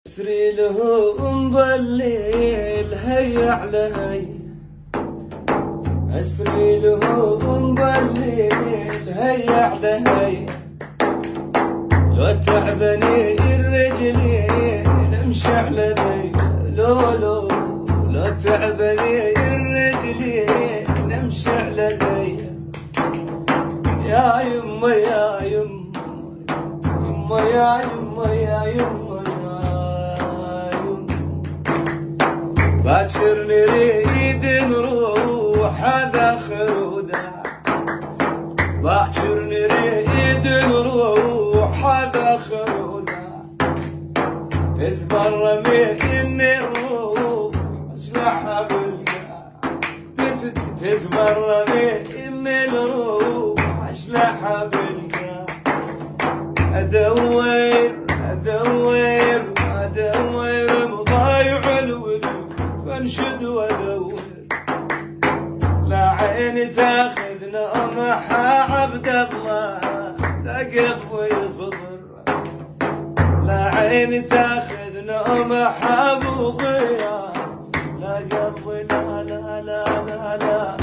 اسري لهم بالليل هيا على هي، اسري لهم بالليل هيا على هي، لو تعبني الرجلين امشي على ذي، لو تعبني الرجلين امشي على ذي، يا يما يا يما يا يما يا يما باكر نريد نروح هذا خودع، باكر نريد نروح هذا خودع، تتبرى مني نروح اسلحها بالقاع، تتبرى مني نروح اسلحها بالقاع، ادور مضايع الولد انشد وادور، لا عين تاخذنا امحى عبد الله لا قلبي صبر، لا عين تاخذنا امحى ابو غيار لا قلبي لا لا لا لا لا